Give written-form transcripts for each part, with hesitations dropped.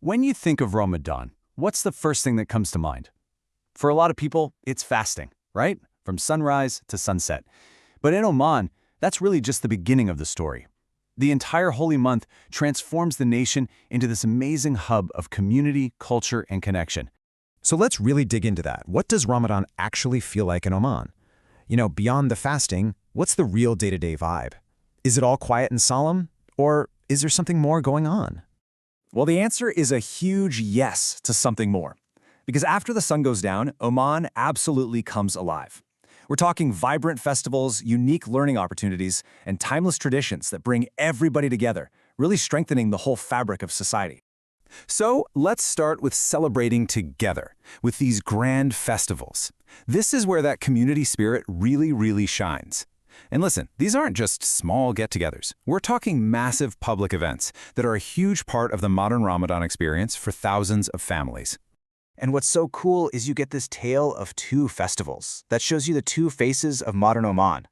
When you think of Ramadan, what's the first thing that comes to mind? For a lot of people, it's fasting, right? From sunrise to sunset. But in Oman, that's really just the beginning of the story. The entire holy month transforms the nation into this amazing hub of community, culture, and connection. So let's really dig into that. What does Ramadan actually feel like in Oman? Beyond the fasting, what's the real day-to-day vibe? Is it all quiet and solemn? Or is there something more going on? Well, the answer is a huge yes to something more. Because after the sun goes down, Oman absolutely comes alive. We're talking vibrant festivals, unique learning opportunities, and timeless traditions that bring everybody together, really strengthening the whole fabric of society. So let's start with celebrating together, with these grand festivals. This is where that community spirit really shines. And listen, these aren't just small get-togethers. We're talking massive public events that are a huge part of the modern Ramadan experience for thousands of families. And what's so cool is you get this tale of two festivals that shows you the two faces of modern Oman.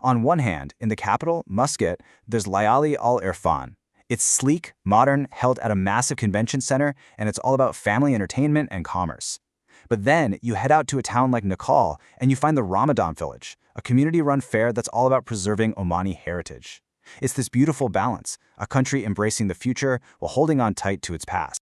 On one hand, in the capital, Muscat, there's Layali Al Irfan. It's sleek, modern, held at a massive convention center, and it's all about family entertainment and commerce. But then you head out to a town like Nakhal, and you find the Ramadan Village, a community-run fair that's all about preserving Omani heritage. It's this beautiful balance, a country embracing the future while holding on tight to its past.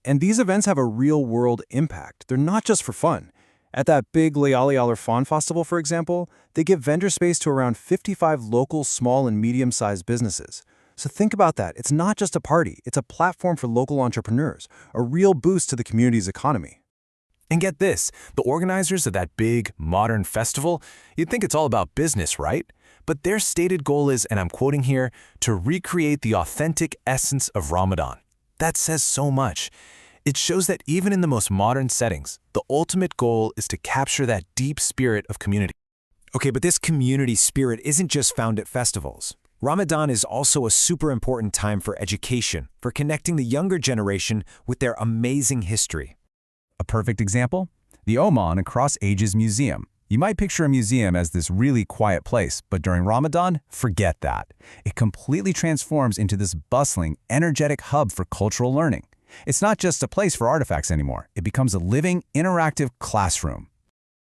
And these events have a real-world impact. They're not just for fun. At that big Layali Al Irfan festival, for example, they give vendor space to around 55 local small and medium-sized businesses. So think about that. It's not just a party. It's a platform for local entrepreneurs, a real boost to the community's economy. And get this, the organizers of that big, modern festival, you'd think it's all about business, right? But their stated goal is, and I'm quoting here, to recreate the authentic essence of Ramadan. That says so much. It shows that even in the most modern settings, the ultimate goal is to capture that deep spirit of community. Okay, but this community spirit isn't just found at festivals. Ramadan is also a super important time for education, for connecting the younger generation with their amazing history. A perfect example? The Oman Across Ages Museum. You might picture a museum as this really quiet place, but during Ramadan, forget that. It completely transforms into this bustling, energetic hub for cultural learning. It's not just a place for artifacts anymore. It becomes a living, interactive classroom.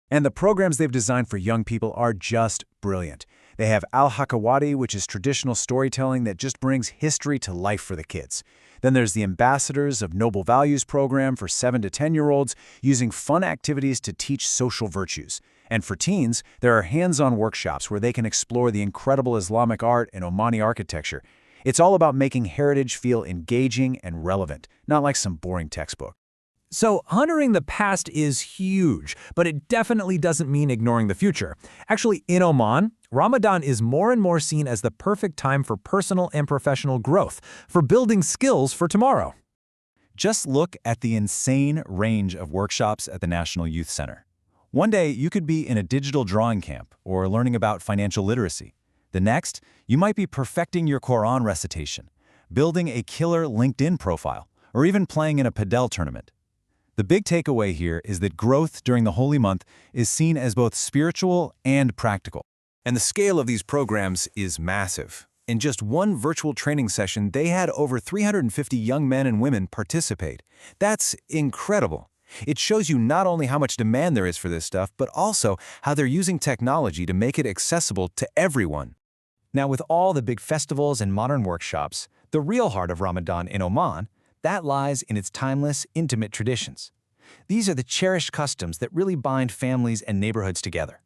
And the programs they've designed for young people are just brilliant. They have Al-Hakawati, which is traditional storytelling that just brings history to life for the kids. Then there's the Ambassadors of Noble Values program for 7 to 10-year-olds, using fun activities to teach social virtues. And for teens, there are hands-on workshops where they can explore the incredible Islamic art and Omani architecture. It's all about making heritage feel engaging and relevant, not like some boring textbook. So honoring the past is huge, but it definitely doesn't mean ignoring the future. Actually, in Oman, Ramadan is more and more seen as the perfect time for personal and professional growth, for building skills for tomorrow. Just look at the insane range of workshops at the National Youth Center. One day, you could be in a digital drawing camp or learning about financial literacy. The next, you might be perfecting your Quran recitation, building a killer LinkedIn profile, or even playing in a padel tournament. The big takeaway here is that growth during the holy month is seen as both spiritual and practical. And the scale of these programs is massive. In just one virtual training session, they had over 350 young men and women participate. That's incredible. It shows you not only how much demand there is for this stuff, but also how they're using technology to make it accessible to everyone. Now, with all the big festivals and modern workshops, the real heart of Ramadan in Oman, that lies in its timeless, intimate traditions. These are the cherished customs that really bind families and neighborhoods together.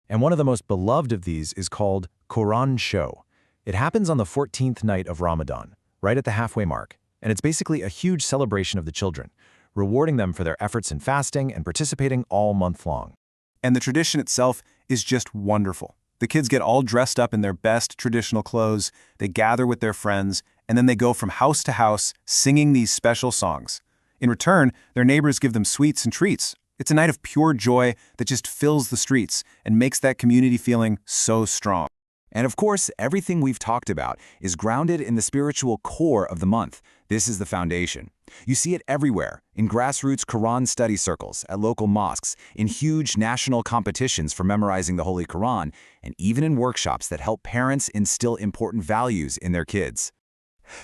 And one of the most beloved of these is called Quran Show. It happens on the 14th night of Ramadan, right at the halfway mark, and it's basically a huge celebration of the children, rewarding them for their efforts in fasting and participating all month long. And the tradition itself is just wonderful. The kids get all dressed up in their best traditional clothes, they gather with their friends, and then they go from house to house singing these special songs. In return, their neighbors give them sweets and treats. It's a night of pure joy that just fills the streets and makes that community feeling so strong. And of course, everything we've talked about is grounded in the spiritual core of the month. This is the foundation. You see it everywhere, in grassroots Quran study circles, at local mosques, in huge national competitions for memorizing the Holy Quran, and even in workshops that help parents instill important values in their kids.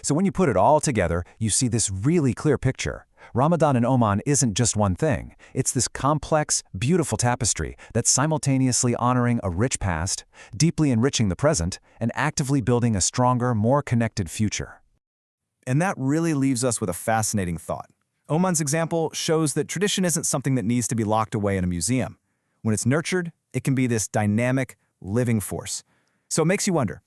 So when you put it all together, you see this really clear picture. Ramadan in Oman isn't just one thing. It's this complex, beautiful tapestry that's simultaneously honoring a rich past, deeply enriching the present, and actively building a stronger, more connected future. And that really leaves us with a fascinating thought. Oman's example shows that tradition isn't something that needs to be locked away in a museum. When it's nurtured, it can be this dynamic, living force. So it makes you wonder,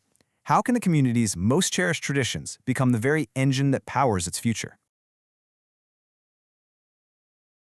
how can the community's most cherished traditions become the very engine that powers its future?